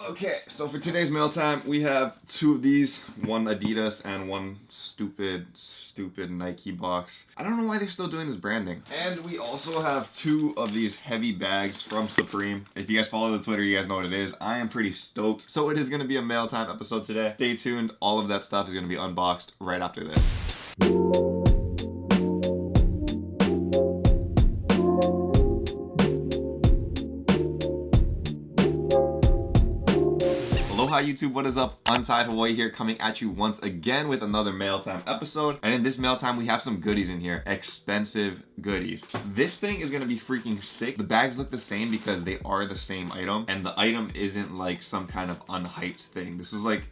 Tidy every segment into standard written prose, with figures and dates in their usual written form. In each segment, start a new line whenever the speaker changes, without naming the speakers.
Okay, so for today's mail time, we have two of these, one Adidas and one stupid Nike box. I don't know why they're still doing this branding. And we also have two of these heavy bags from Supreme. If you guys follow the Twitter, you guys know what it is. I am pretty stoked. So it is going to be a mail time episode today. Stay tuned. All of that stuff is going to be unboxed right after this. Aloha YouTube, what is up? Untied Hawaii here, coming at you once again with another mail time episode. And in this mail time, we have some goodies in here. Expensive goodies. This thing is gonna be freaking sick. The bags look the same because they are the same item, and the item isn't like some kind of unhyped thing. This is like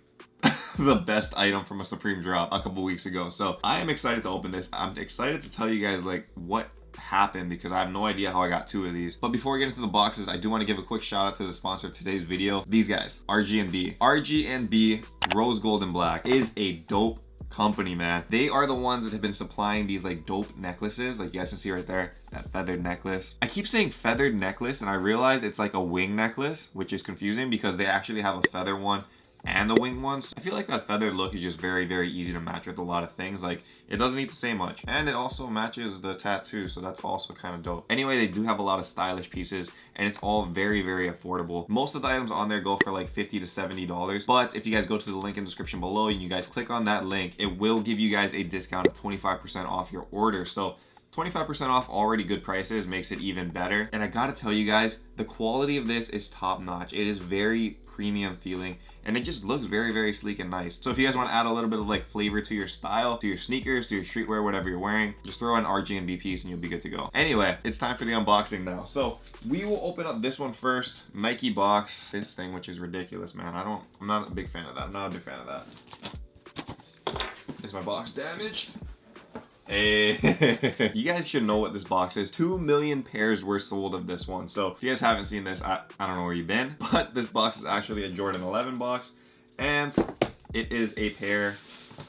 the best item from a Supreme drop a couple weeks ago. So I am excited to open this. I'm excited to tell you guys like what happened because I have no idea how I got two of these. But before we get into the boxes, I do want to give a quick shout out to the sponsor of today's video. These guys, RG&B. RG&B Rose Gold and Black is a dope company, man. They are the ones that have been supplying these like dope necklaces, like you guys can see right there, that feathered necklace. I keep saying feathered necklace and I realize it's like a wing necklace, which is confusing because they actually have a feather one and a wing one. I feel like that feathered look is just very easy to match with a lot of things. Like it doesn't need to say much, and it also matches the tattoo, so that's also kind of dope. Anyway, they do have a lot of stylish pieces and it's all very affordable. Most of the items on there go for like $50 to $70, but if you guys go to the link in the description below and you guys click on that link, it will give you guys a discount of 25% off your order. So 25% off already good prices makes it even better. And I gotta tell you guys, the quality of this is top notch. It is very premium feeling and it just looks very sleek and nice. So if you guys want to add a little bit of like flavor to your style, to your sneakers, to your streetwear, whatever you're wearing, just throw an RG&B piece and you'll be good to go. Anyway, it's time for the unboxing now. So we will open up this one first. Nike box. This thing, which is ridiculous, man. I'm not a big fan of that. I'm not a big fan of that. Is my box damaged? Hey, you guys should know what this box is. 2 million pairs were sold of this one. So if you guys haven't seen this, I don't know where you've been, but this box is actually a Jordan 11 box, and it is a pair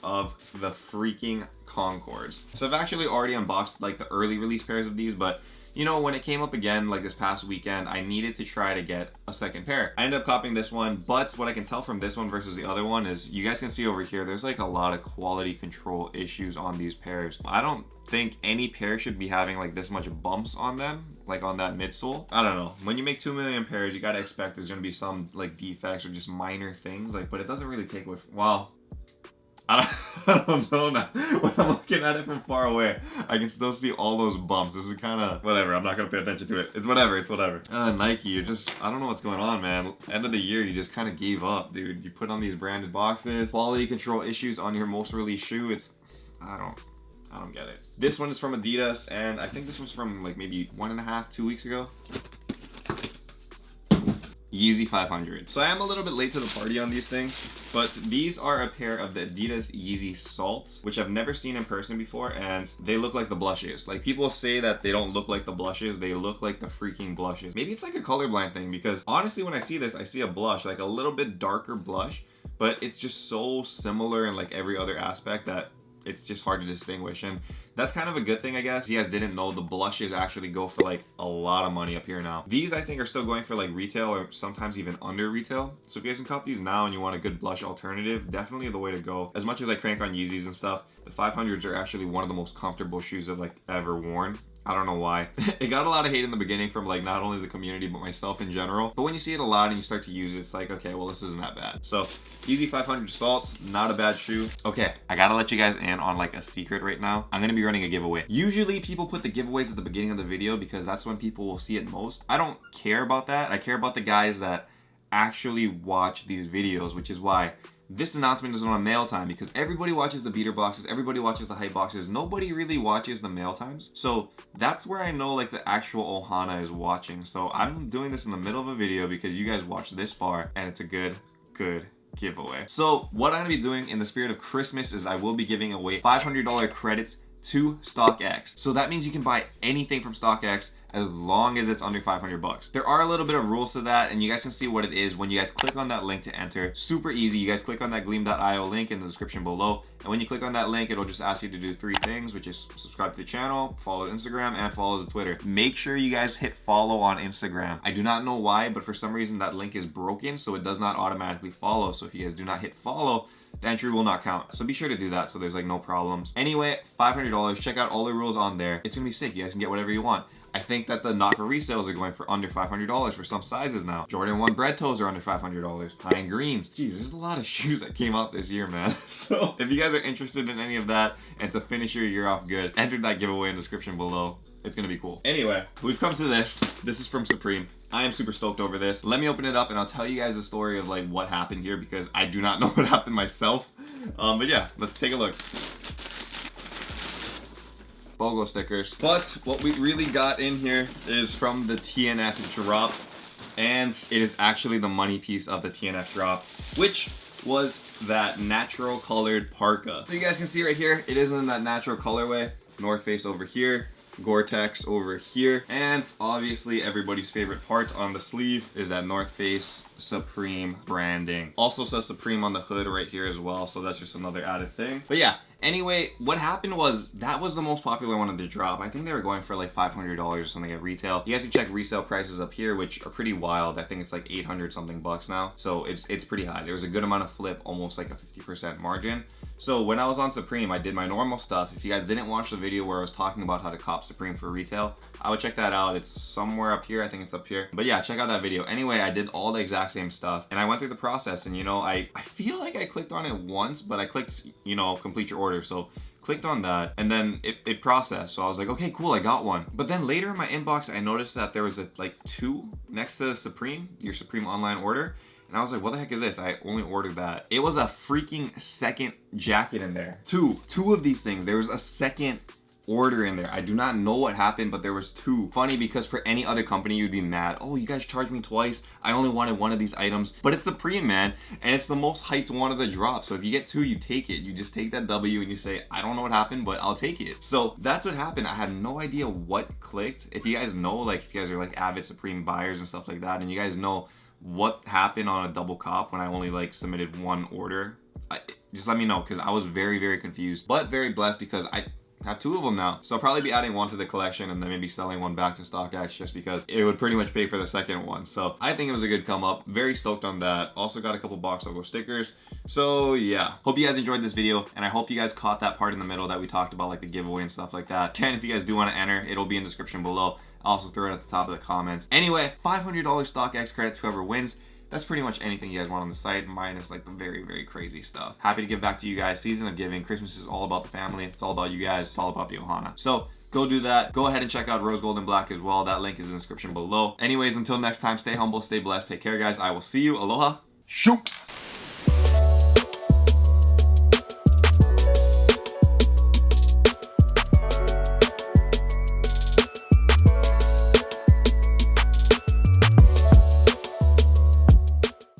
of the freaking Concords. So I've actually already unboxed like the early release pairs of these, but you know, when it came up again, like this past weekend, I needed to try to get a second pair. I ended up copying this one, but what I can tell from this one versus the other one is you guys can see over here, there's like a lot of quality control issues on these pairs. I don't think any pair should be having like this much bumps on them, like on that midsole. I don't know. When you make 2 million pairs, you gotta expect there's gonna be some like defects or just minor things, like, but it doesn't really take with, wow. I don't know now. When I'm looking at it from far away, I can still see all those bumps. This is kind of whatever. I'm not gonna pay attention to it. It's whatever. Nike, you're just, I don't know what's going on, man. End of the year, you just kind of gave up, dude. You put on these branded boxes, quality control issues on your most released shoe. It's, I don't get it. This one is from Adidas, and I think this was from like maybe 1.5, 2 weeks ago. Yeezy 500. So I am a little bit late to the party on these things, but these are a pair of the Adidas Yeezy Salts, which I've never seen in person before, and they look like the blushes. Like people say that they don't look like the blushes, they look like the freaking blushes. Maybe it's like a colorblind thing, because honestly when I see this, I see a blush, like a little bit darker blush, but it's just so similar in like every other aspect that it's just hard to distinguish. And that's kind of a good thing, I guess. If you guys didn't know, the blushes actually go for like a lot of money up here now. These I think are still going for like retail or sometimes even under retail. So if you guys can cop these now and you want a good blush alternative, definitely the way to go. As much as I crank on Yeezys and stuff, the 500s are actually one of the most comfortable shoes I've like ever worn. I don't know why. It got a lot of hate in the beginning from like not only the community but myself in general, but when you see it a lot and you start to use it, it's like, okay, well this isn't that bad. So Yeezy 500 Salts, not a bad shoe. Okay, I gotta let you guys in on like a secret right now. I'm gonna be running a giveaway. Usually people put the giveaways at the beginning of the video because that's when people will see it most. I don't care about that. I care about the guys that actually watch these videos, which is why this announcement is on mail time, because everybody watches the beater boxes, everybody watches the hype boxes, nobody really watches the mail times. So that's where I know like the actual Ohana is watching. So I'm doing this in the middle of a video because you guys watched this far and it's a good giveaway. So what I'm gonna be doing in the spirit of Christmas is I will be giving away $500 credits to StockX. So that means you can buy anything from StockX as long as it's under 500 bucks. There are a little bit of rules to that, and you guys can see what it is when you guys click on that link to enter. Super easy. You guys click on that gleam.io link in the description below, and when you click on that link, it'll just ask you to do 3 things, which is subscribe to the channel, follow the Instagram, and follow the Twitter. Make sure you guys hit follow on Instagram. I do not know why, but for some reason that link is broken, so it does not automatically follow. So if you guys do not hit follow, the entry will not count. So be sure to do that so there's like no problems. Anyway, $500. Check out all the rules on there. It's gonna be sick. You guys can get whatever you want. I think that the not for resales are going for under $500 for some sizes now. Jordan 1 bread toes are under $500. Pine greens. Jeez, there's a lot of shoes that came out this year, man. So if you guys are interested in any of that and to finish your year off good, enter that giveaway in the description below. It's gonna be cool. Anyway, we've come to this. This is from Supreme. I am super stoked over this. Let me open it up and I'll tell you guys the story of like what happened here, because I do not know what happened myself. But yeah, let's take a look. BOGO stickers. But what we really got in here is from the TNF drop, and it is actually the money piece of the TNF drop, which was that natural colored parka. So you guys can see right here, it is in that natural colorway. North Face over here, Gore-Tex over here, and obviously everybody's favorite part on the sleeve is that North Face Supreme branding. Also says Supreme on the hood right here as well, so that's just another added thing. But yeah, anyway, what happened was that was the most popular one of the drop. I think they were going for like $500 or something at retail. You guys can check resale prices up here, which are pretty wild. I think it's like 800 something bucks now, so it's pretty high. There was a good amount of flip, almost like a 50% margin. So when I was on Supreme, I did my normal stuff. If you guys didn't watch the video where I was talking about how to cop Supreme for retail, I would check that out. It's somewhere up here. I think it's up here. But yeah, check out that video. Anyway, I did all the exact same stuff and I went through the process, and you know, I feel like I clicked on it once, but I clicked, you know, complete your order. So clicked on that and then it processed. So I was like, okay, cool, I got one. But then later in my inbox, I noticed that there was like 2 next to Supreme, your Supreme online order. And I was like, what the heck is this? I only ordered that. It was a freaking second jacket in there. Two of these things. There was a second order in there. I do not know what happened, but there was 2. Funny, because for any other company, you'd be mad. Oh, you guys charged me twice. I only wanted one of these items. But it's Supreme, man. And it's the most hyped one of the drop. So if you get 2, you take it. You just take that W and you say, I don't know what happened, but I'll take it. So that's what happened. I had no idea what clicked. If you guys know, like if you guys are like avid Supreme buyers and stuff like that, and you guys know what happened on a double cop when I only like submitted 1 order, just let me know, because I was very, very confused, but very blessed because I have 2 of them now. So I'll probably be adding 1 to the collection and then maybe selling 1 back to StockX, just because it would pretty much pay for the second one. So I think it was a good come up. Very stoked on that. Also got a couple box logo stickers. So yeah, hope you guys enjoyed this video, and I hope you guys caught that part in the middle that we talked about, like the giveaway and stuff like that. Again, if you guys do want to enter, it'll be in the description below. I'll also throw it at the top of the comments. Anyway, $500 StockX credit to whoever wins. That's pretty much anything you guys want on the site, minus like the very, very crazy stuff. Happy to give back to you guys. Season of giving. Christmas is all about the family. It's all about you guys. It's all about the Ohana. So go do that. Go ahead and check out Rose Gold and Black as well. That link is in the description below. Anyways, until next time, stay humble, stay blessed. Take care, guys. I will see you. Aloha. Shoots.